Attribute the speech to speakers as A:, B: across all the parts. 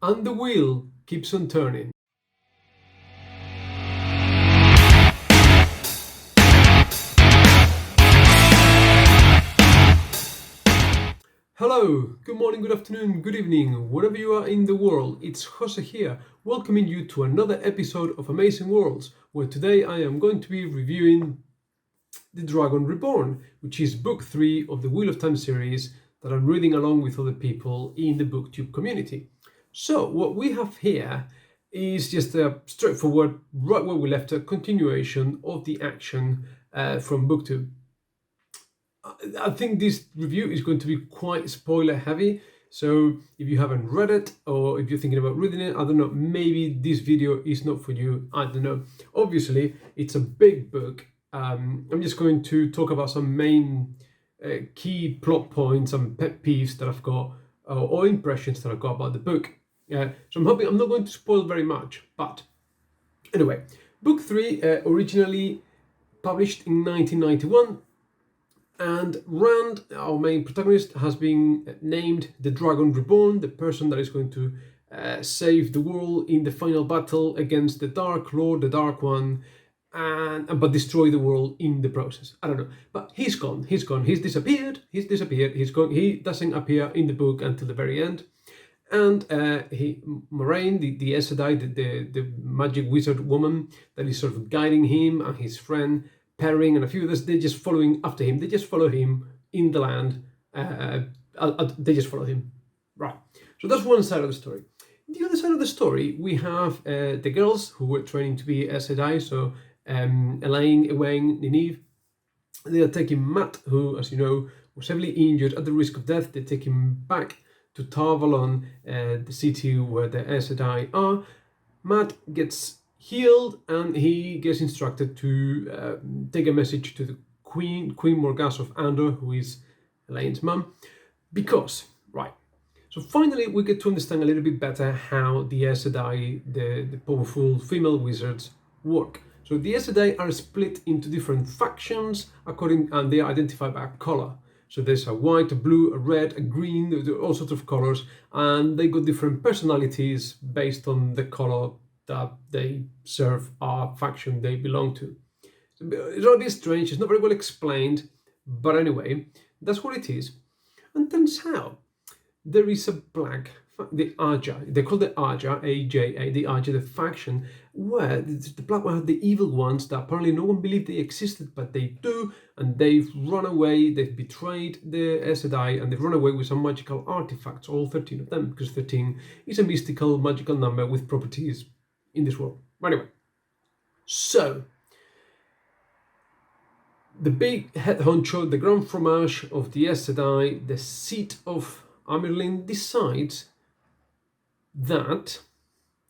A: and the wheel keeps on turning. Hello, good morning, good afternoon, good evening, wherever you are in the world. It's Jose here, welcoming you to another episode of Amazing Worlds, where today I am going to be reviewing the Dragon Reborn, which is book 3 of the Wheel of Time series that I'm reading along with other people in the booktube community. So what we have here is just a straightforward, right where we left, a continuation of the action from book 2. I think this review is going to be quite spoiler heavy, so if you haven't read it or if you're thinking about reading it, I don't know, maybe this video is not for you, I don't know. Obviously, it's a big book. I'm just going to talk about some main key plot points and pet peeves that I've got, or impressions that I've got about the book. So I'm hoping I'm not going to spoil very much, but anyway, book 3 originally published in 1991. And Rand, our main protagonist, has been named the Dragon Reborn, the person that is going to save the world in the final battle against the Dark Lord, the Dark One, but destroy the world in the process. I don't know, but he's gone. He's disappeared. He's gone. He doesn't appear in the book until the very end. And Moraine, the Aes Sedai, the magic wizard woman that is sort of guiding him and his friend Perrin and a few others, they're just following after him. They just follow him in the land. They just follow him. Right. So that's one side of the story. The other side of the story, we have the girls who were training to be Aes Sedai. So Elaine, Egwene, Nynaeve. They are taking Matt, who, as you know, was heavily injured at the risk of death. They take him back to Tar Valon, the city where the Aes Sedai are. Matt gets healed and he gets instructed to take a message to the Queen Morgas of Andor, who is Elaine's mum, because, right, so finally we get to understand a little bit better how the Aes Sedai, the powerful female wizards, work. So the Aes Sedai are split into different factions and they are identified by a color. So there's a white, a blue, a red, a green, all sorts of colors, and they got different personalities based on the color that they serve our faction they belong to. It's a bit strange, it's not very well explained, but anyway, that's what it is. And turns out there is a black, the Aja, they call the Aja, A-J-A, the Aja, the faction, where the black one, the evil ones that apparently no one believed they existed, but they do, and they've run away, they've betrayed the Aes Sedai, and they've run away with some magical artifacts, all 13 of them, because 13 is a mystical, magical number with properties in this world. Anyway, so the big head honcho, the grand fromage of the Aes Sedai, the seat of Amerlin, decides that,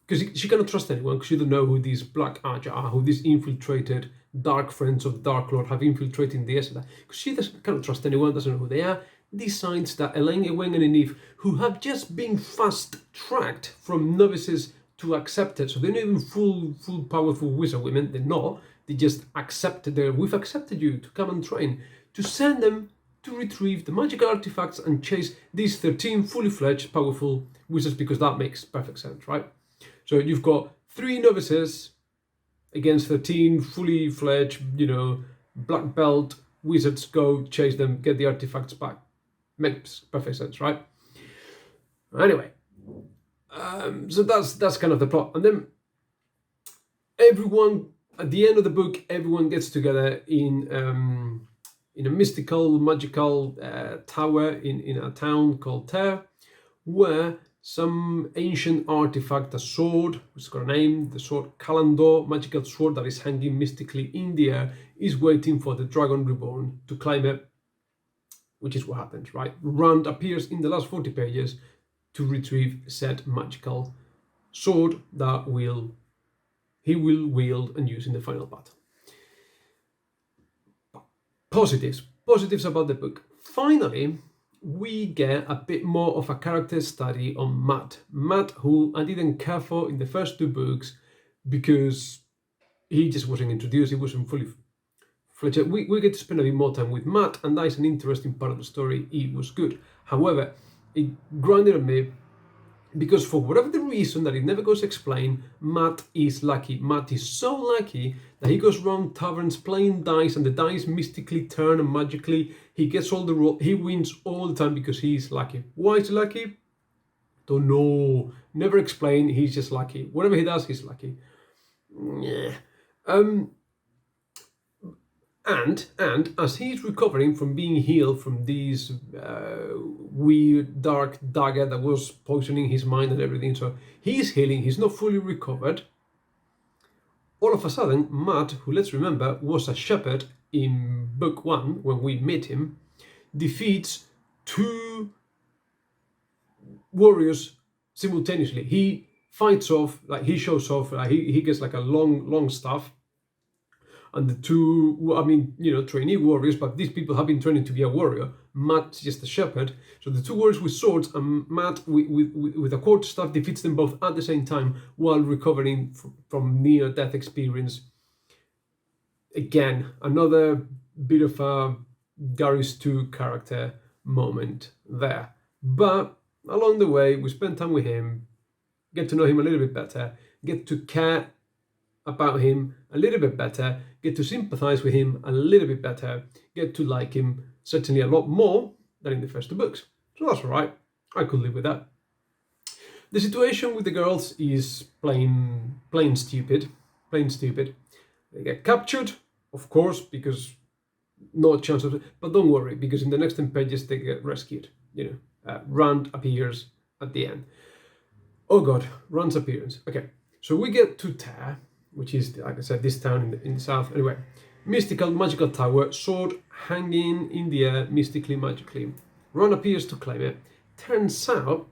A: because she cannot trust anyone, because she doesn't know who these Black Aja are, who these infiltrated dark friends of Dark Lord have infiltrated the Aes Sedai, because she cannot trust anyone, doesn't know who they are, decides that Elaine, Egwene, and Nynaeve, who have just been fast-tracked from novices to accepted, so they're not even full powerful wizard women, they're not, they just accepted, we've accepted you to come and train, to send them to retrieve the magical artifacts and chase these 13 fully fledged powerful wizards, because that makes perfect sense, right? So you've got 3 novices against 13 fully fledged, black belt wizards, go chase them, get the artifacts back. Makes perfect sense, right? Anyway, so that's kind of the plot. And then everyone, at the end of the book, everyone gets together in a mystical, magical tower in a town called Ter, where some ancient artifact, a sword, which has got a name, the sword Kalandor, magical sword that is hanging mystically in the air, is waiting for the Dragon Reborn to climb it, which is what happens, right? Rand appears in the last 40 pages to retrieve said magical sword that he will wield and use in the final battle. Positives about the book. Finally, we get a bit more of a character study on Matt. Matt, who I didn't care for in the first 2 books because he just wasn't introduced, he wasn't fully fledged. We get to spend a bit more time with Matt, and that is an interesting part of the story. It was good. However, it grounded on me Because for whatever the reason that it never goes explained, Matt is lucky. Matt is so lucky that he goes around taverns playing dice, and the dice mystically turn, and magically he gets all the roll. He wins all the time because he's lucky. Why is he lucky? Don't know. Never explain. He's just lucky. Whatever he does, he's lucky. Yeah. And as he's recovering from being healed from this weird dark dagger that was poisoning his mind and everything, so he's healing, he's not fully recovered. All of a sudden, Matt, who, let's remember, was a shepherd in book 1 when we meet him, defeats 2 warriors simultaneously. He fights off, like he shows off, he gets like a long staff. And the 2, I mean, trainee warriors, but these people have been training to be a warrior. Matt's just a shepherd. So the 2 warriors with swords and Matt with a quarterstaff defeats them both at the same time while recovering from near-death experience. Again, another bit of a Gary's 2 character moment there. But along the way, we spend time with him, get to know him a little bit better, get to care about him a little bit better, get to sympathize with him a little bit better, get to like him certainly a lot more than in the first 2 books. So that's all right. I could live with that. The situation with the girls is plain stupid. Plain stupid. They get captured, of course, because no chance of it. But don't worry, because in the next 10 pages they get rescued. Rand appears at the end. Oh God, Rand's appearance. Okay, so we get to Tare, which is, like I said, this town in the south. Anyway, mystical, magical tower, sword hanging in the air, mystically, magically. Ron appears to claim it. Turns out,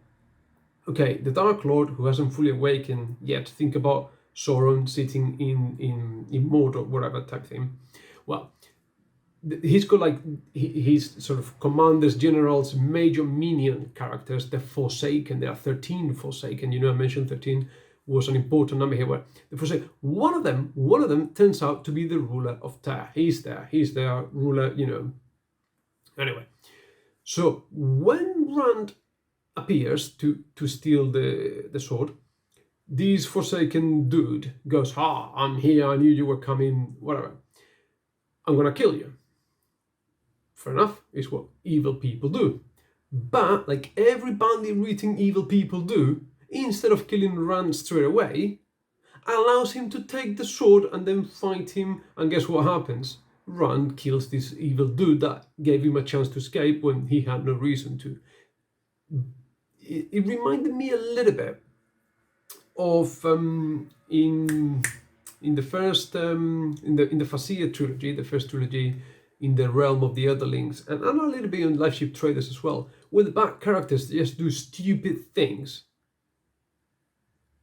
A: okay, the Dark Lord, who hasn't fully awakened yet, think about Sauron sitting in Mordor, whatever type thing. Well, he's got like his sort of commanders, generals, major minion characters, the Forsaken. There are 13 Forsaken. I mentioned 13 was an important number here. Where the Forsaken, one of them turns out to be the ruler of Tare. He's their ruler. Anyway, so when Rand appears to steal the sword, this Forsaken dude goes, I'm here, I knew you were coming, whatever. I'm gonna kill you. Fair enough, is what evil people do. But like every bandit-reading evil people do, instead of killing Rand straight away, allows him to take the sword and then fight him, and guess what happens? Rand kills this evil dude that gave him a chance to escape when he had no reason to. It reminded me a little bit of in the first in the Fasir trilogy, the first trilogy, in the realm of the Elderlings, and a little bit on Life Ship Traders as well, where the bad characters just do stupid things.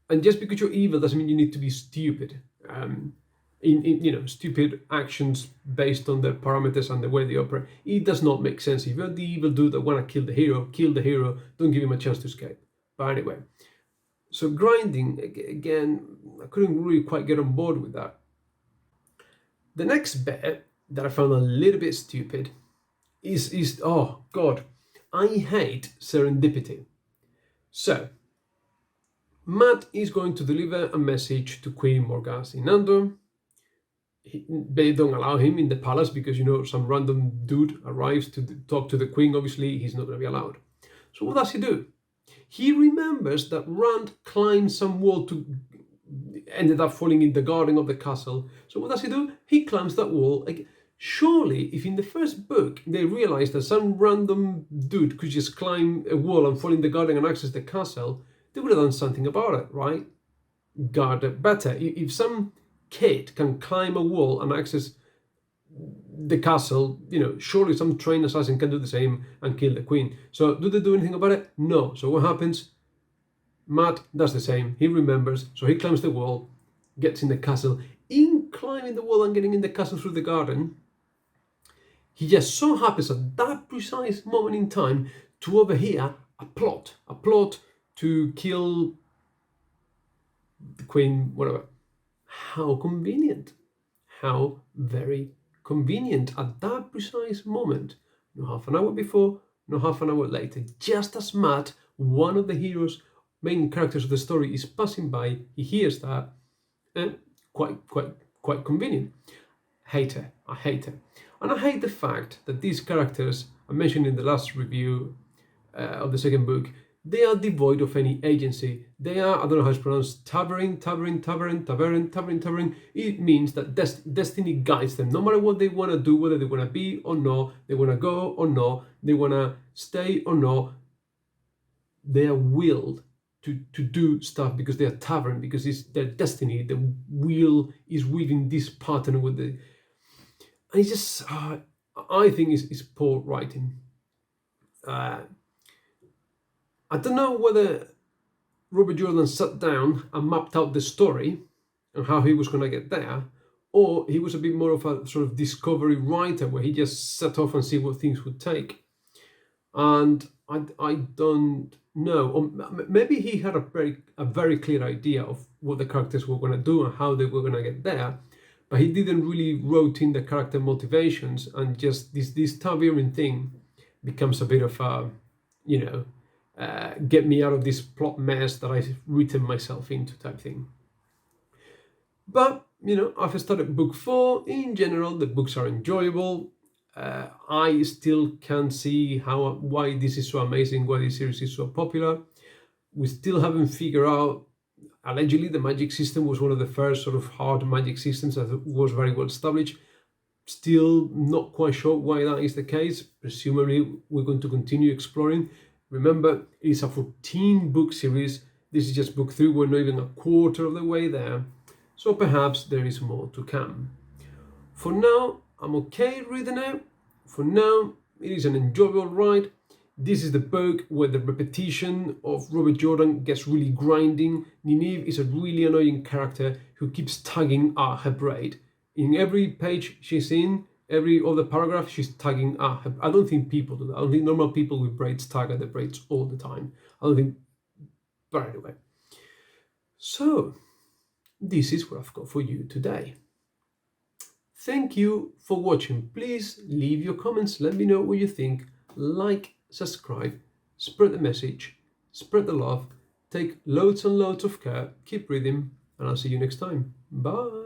A: And just because you're evil doesn't mean you need to be stupid. Stupid actions based on the parameters and the way they operate. It does not make sense. If you're the evil dude that want to kill the hero, don't give him a chance to escape. But anyway, so grinding, again, I couldn't really quite get on board with that. The next bit that I found a little bit stupid is oh God, I hate serendipity. So, Matt is going to deliver a message to Queen Morgause in Andor. They don't allow him in the palace because, some random dude arrives to talk to the queen. Obviously, he's not going to be allowed. So what does he do? He remembers that Rand climbed some wall ended up falling in the garden of the castle. So what does he do? He climbs that wall. Surely, if in the first book they realized that some random dude could just climb a wall and fall in the garden and access the castle, they would have done something about it, right? Guard it better. If some kid can climb a wall and access the castle, surely some trained assassin can do the same and kill the queen. So do they do anything about it? No. So what happens? Matt does the same. He remembers, so he climbs the wall, gets in the castle. In climbing the wall and getting in the castle through the garden, he just so happens at that precise moment in time to overhear a plot to kill the queen, whatever. How convenient. How very convenient at that precise moment. No half an hour before, no half an hour later. Just as Matt, one of the heroes main characters of the story is passing by, he hears that, and quite convenient. Hate it. I hate it. And I hate the fact that these characters, I mentioned in the last review of the second book, they are devoid of any agency. They are, I don't know how it's pronounced, tavern. It means that destiny guides them. No matter what they want to do, whether they want to be or not, they want to go or not, they want to stay or not, they are willed to do stuff because they are tavern, because it's their destiny. The wheel is weaving this pattern with the... And it's just, I think it's poor writing. I don't know whether Robert Jordan sat down and mapped out the story and how he was going to get there, or he was a bit more of a sort of discovery writer where he just set off and see what things would take. And I don't know. Or maybe he had a very clear idea of what the characters were going to do and how they were going to get there, but he didn't really wrote in the character motivations, and just this tavern thing becomes a bit of a, get me out of this plot mess that I've written myself into type thing. But, I've started book 4. In general, the books are enjoyable. I still can't see why this is so amazing, why this series is so popular. We still haven't figured out, allegedly the magic system was one of the first sort of hard magic systems that was very well established. Still not quite sure why that is the case. Presumably we're going to continue exploring. Remember, it's a 14-book series. This is just book 3. We're not even a quarter of the way there. So perhaps there is more to come. For now, I'm okay reading it. For now, it is an enjoyable ride. This is the book where the repetition of Robert Jordan gets really grinding. Nynaeve is a really annoying character who keeps tugging at her braid. In every page she's in, every other paragraph, she's tugging at her. I don't think people do that. I don't think normal people with braids tug at their braids all the time. I don't think... But anyway. So, this is what I've got for you today. Thank you for watching. Please leave your comments. Let me know what you think. Like, subscribe, spread the message, spread the love, take loads and loads of care, keep reading, and I'll see you next time. Bye.